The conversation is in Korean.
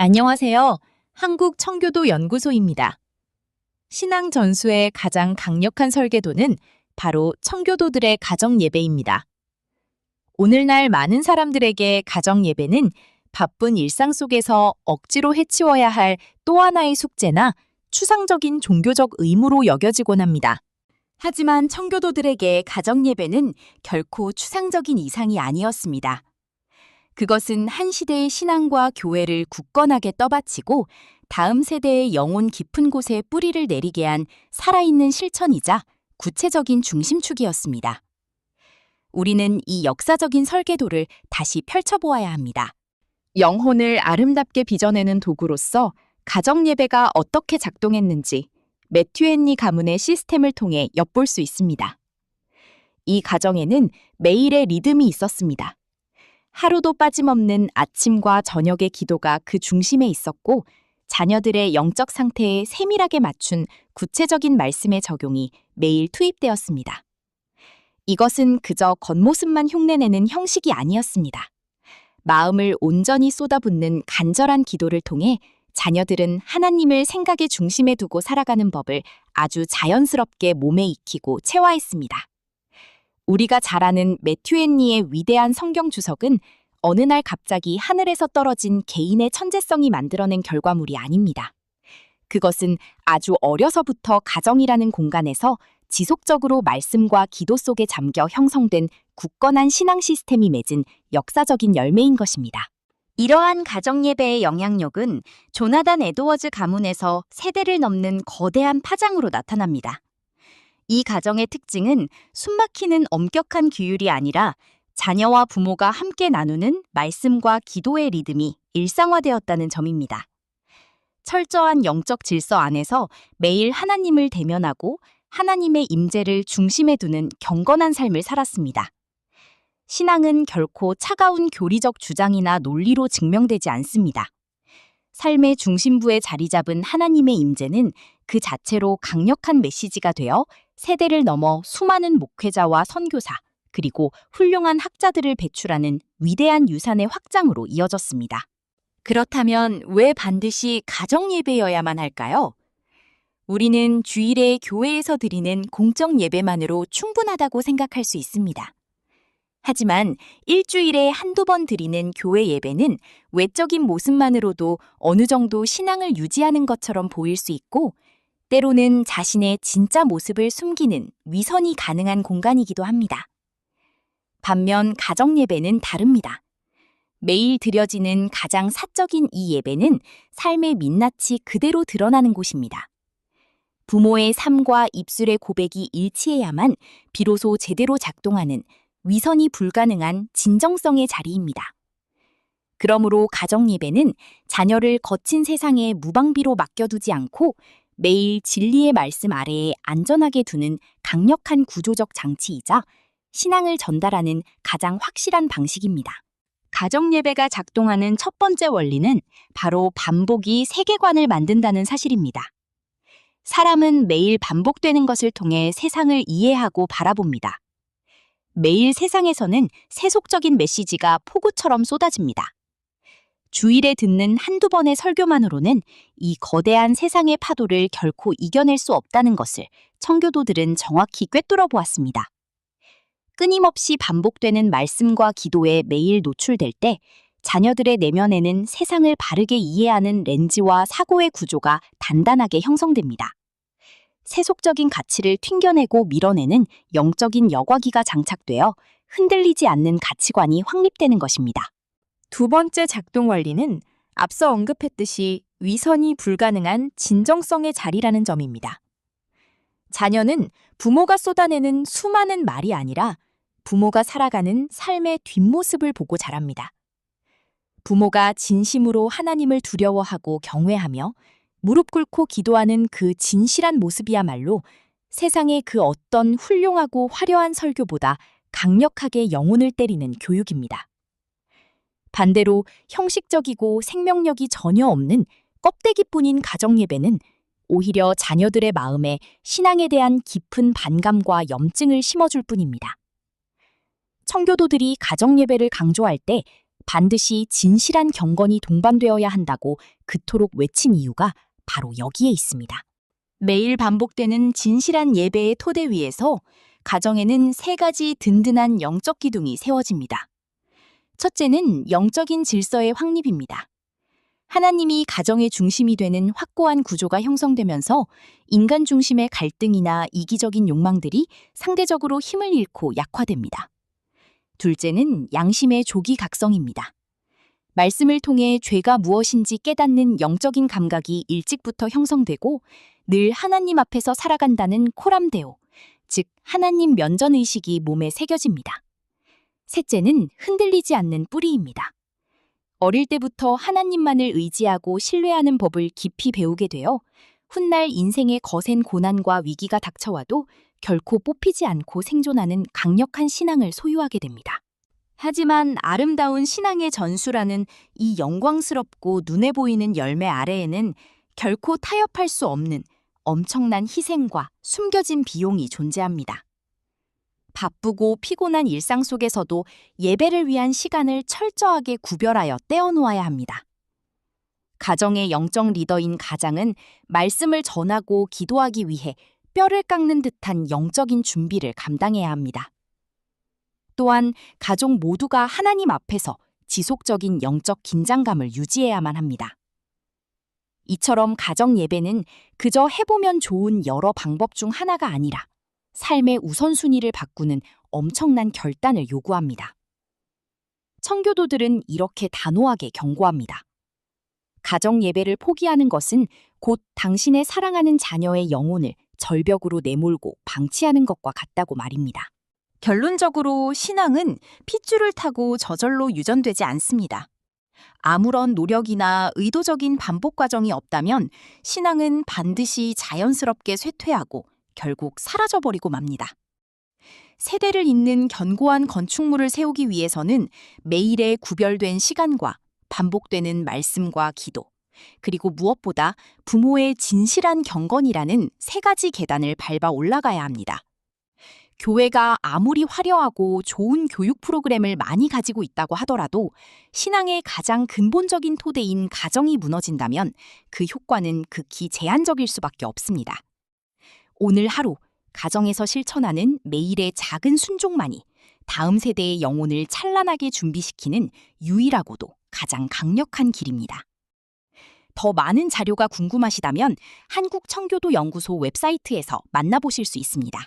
안녕하세요. 한국청교도 연구소입니다. 신앙 전수의 가장 강력한 설계도는 바로 청교도들의 가정 예배입니다. 오늘날 많은 사람들에게 가정 예배는 바쁜 일상 속에서 억지로 해치워야 할 또 하나의 숙제나 추상적인 종교적 의무로 여겨지곤 합니다. 하지만 청교도들에게 가정 예배는 결코 추상적인 이상이 아니었습니다. 그것은 한 시대의 신앙과 교회를 굳건하게 떠받치고 다음 세대의 영혼 깊은 곳에 뿌리를 내리게 한 살아있는 실천이자 구체적인 중심축이었습니다. 우리는 이 역사적인 설계도를 다시 펼쳐보아야 합니다. 영혼을 아름답게 빚어내는 도구로서 가정 예배가 어떻게 작동했는지 매튜 헨리 가문의 시스템을 통해 엿볼 수 있습니다. 이 가정에는 매일의 리듬이 있었습니다. 하루도 빠짐없는 아침과 저녁의 기도가 그 중심에 있었고 자녀들의 영적 상태에 세밀하게 맞춘 구체적인 말씀의 적용이 매일 투입되었습니다. 이것은 그저 겉모습만 흉내내는 형식이 아니었습니다. 마음을 온전히 쏟아붓는 간절한 기도를 통해 자녀들은 하나님을 생각의 중심에 두고 살아가는 법을 아주 자연스럽게 몸에 익히고 체화했습니다. 우리가 잘 아는 매튜 헨리의 위대한 성경 주석은 어느 날 갑자기 하늘에서 떨어진 개인의 천재성이 만들어낸 결과물이 아닙니다. 그것은 아주 어려서부터 가정이라는 공간에서 지속적으로 말씀과 기도 속에 잠겨 형성된 굳건한 신앙 시스템이 맺은 역사적인 열매인 것입니다. 이러한 가정 예배의 영향력은 조나단 에드워즈 가문에서 세대를 넘는 거대한 파장으로 나타납니다. 이 가정의 특징은 숨막히는 엄격한 규율이 아니라 자녀와 부모가 함께 나누는 말씀과 기도의 리듬이 일상화되었다는 점입니다. 철저한 영적 질서 안에서 매일 하나님을 대면하고 하나님의 임재를 중심에 두는 경건한 삶을 살았습니다. 신앙은 결코 차가운 교리적 주장이나 논리로 증명되지 않습니다. 삶의 중심부에 자리 잡은 하나님의 임재는 그 자체로 강력한 메시지가 되어 세대를 넘어 수많은 목회자와 선교사, 그리고 훌륭한 학자들을 배출하는 위대한 유산의 확장으로 이어졌습니다. 그렇다면 왜 반드시 가정 예배여야만 할까요? 우리는 주일에 교회에서 드리는 공적 예배만으로 충분하다고 생각할 수 있습니다. 하지만 일주일에 한두 번 드리는 교회 예배는 외적인 모습만으로도 어느 정도 신앙을 유지하는 것처럼 보일 수 있고 때로는 자신의 진짜 모습을 숨기는 위선이 가능한 공간이기도 합니다. 반면 가정 예배는 다릅니다. 매일 드려지는 가장 사적인 이 예배는 삶의 민낯이 그대로 드러나는 곳입니다. 부모의 삶과 입술의 고백이 일치해야만 비로소 제대로 작동하는 위선이 불가능한 진정성의 자리입니다. 그러므로 가정 예배는 자녀를 거친 세상에 무방비로 맡겨두지 않고 매일 진리의 말씀 아래에 안전하게 두는 강력한 구조적 장치이자 신앙을 전달하는 가장 확실한 방식입니다. 가정 예배가 작동하는 첫 번째 원리는 바로 반복이 세계관을 만든다는 사실입니다. 사람은 매일 반복되는 것을 통해 세상을 이해하고 바라봅니다. 매일 세상에서는 세속적인 메시지가 폭우처럼 쏟아집니다. 주일에 듣는 한두 번의 설교만으로는 이 거대한 세상의 파도를 결코 이겨낼 수 없다는 것을 청교도들은 정확히 꿰뚫어 보았습니다. 끊임없이 반복되는 말씀과 기도에 매일 노출될 때 자녀들의 내면에는 세상을 바르게 이해하는 렌즈와 사고의 구조가 단단하게 형성됩니다. 세속적인 가치를 튕겨내고 밀어내는 영적인 여과기가 장착되어 흔들리지 않는 가치관이 확립되는 것입니다. 두 번째 작동 원리는 앞서 언급했듯이 위선이 불가능한 진정성의 자리라는 점입니다. 자녀는 부모가 쏟아내는 수많은 말이 아니라 부모가 살아가는 삶의 뒷모습을 보고 자랍니다. 부모가 진심으로 하나님을 두려워하고 경외하며 무릎 꿇고 기도하는 그 진실한 모습이야말로 세상의 그 어떤 훌륭하고 화려한 설교보다 강력하게 영혼을 때리는 교육입니다. 반대로 형식적이고 생명력이 전혀 없는 껍데기뿐인 가정예배는 오히려 자녀들의 마음에 신앙에 대한 깊은 반감과 염증을 심어줄 뿐입니다. 청교도들이 가정예배를 강조할 때 반드시 진실한 경건이 동반되어야 한다고 그토록 외친 이유가 바로 여기에 있습니다. 매일 반복되는 진실한 예배의 토대 위에서 가정에는 세 가지 든든한 영적 기둥이 세워집니다. 첫째는 영적인 질서의 확립입니다. 하나님이 가정의 중심이 되는 확고한 구조가 형성되면서 인간 중심의 갈등이나 이기적인 욕망들이 상대적으로 힘을 잃고 약화됩니다. 둘째는 양심의 조기각성입니다. 말씀을 통해 죄가 무엇인지 깨닫는 영적인 감각이 일찍부터 형성되고 늘 하나님 앞에서 살아간다는 코람데오, 즉 하나님 면전의식이 몸에 새겨집니다. 셋째는 흔들리지 않는 뿌리입니다. 어릴 때부터 하나님만을 의지하고 신뢰하는 법을 깊이 배우게 되어 훗날 인생의 거센 고난과 위기가 닥쳐와도 결코 뽑히지 않고 생존하는 강력한 신앙을 소유하게 됩니다. 하지만 아름다운 신앙의 전수라는 이 영광스럽고 눈에 보이는 열매 아래에는 결코 타협할 수 없는 엄청난 희생과 숨겨진 비용이 존재합니다. 바쁘고 피곤한 일상 속에서도 예배를 위한 시간을 철저하게 구별하여 떼어놓아야 합니다. 가정의 영적 리더인 가장은 말씀을 전하고 기도하기 위해 뼈를 깎는 듯한 영적인 준비를 감당해야 합니다. 또한 가족 모두가 하나님 앞에서 지속적인 영적 긴장감을 유지해야만 합니다. 이처럼 가정 예배는 그저 해보면 좋은 여러 방법 중 하나가 아니라 삶의 우선순위를 바꾸는 엄청난 결단을 요구합니다. 청교도들은 이렇게 단호하게 경고합니다. 가정 예배를 포기하는 것은 곧 당신의 사랑하는 자녀의 영혼을 절벽으로 내몰고 방치하는 것과 같다고 말입니다. 결론적으로 신앙은 핏줄을 타고 저절로 유전되지 않습니다. 아무런 노력이나 의도적인 반복 과정이 없다면 신앙은 반드시 자연스럽게 쇠퇴하고 결국 사라져버리고 맙니다. 세대를 잇는 견고한 건축물을 세우기 위해서는 매일의 구별된 시간과 반복되는 말씀과 기도, 그리고 무엇보다 부모의 진실한 경건이라는 세 가지 계단을 밟아 올라가야 합니다. 교회가 아무리 화려하고 좋은 교육 프로그램을 많이 가지고 있다고 하더라도 신앙의 가장 근본적인 토대인 가정이 무너진다면 그 효과는 극히 제한적일 수밖에 없습니다. 오늘 하루 가정에서 실천하는 매일의 작은 순종만이 다음 세대의 영혼을 찬란하게 준비시키는 유일하고도 가장 강력한 길입니다. 더 많은 자료가 궁금하시다면 한국청교도연구소 웹사이트에서 만나보실 수 있습니다.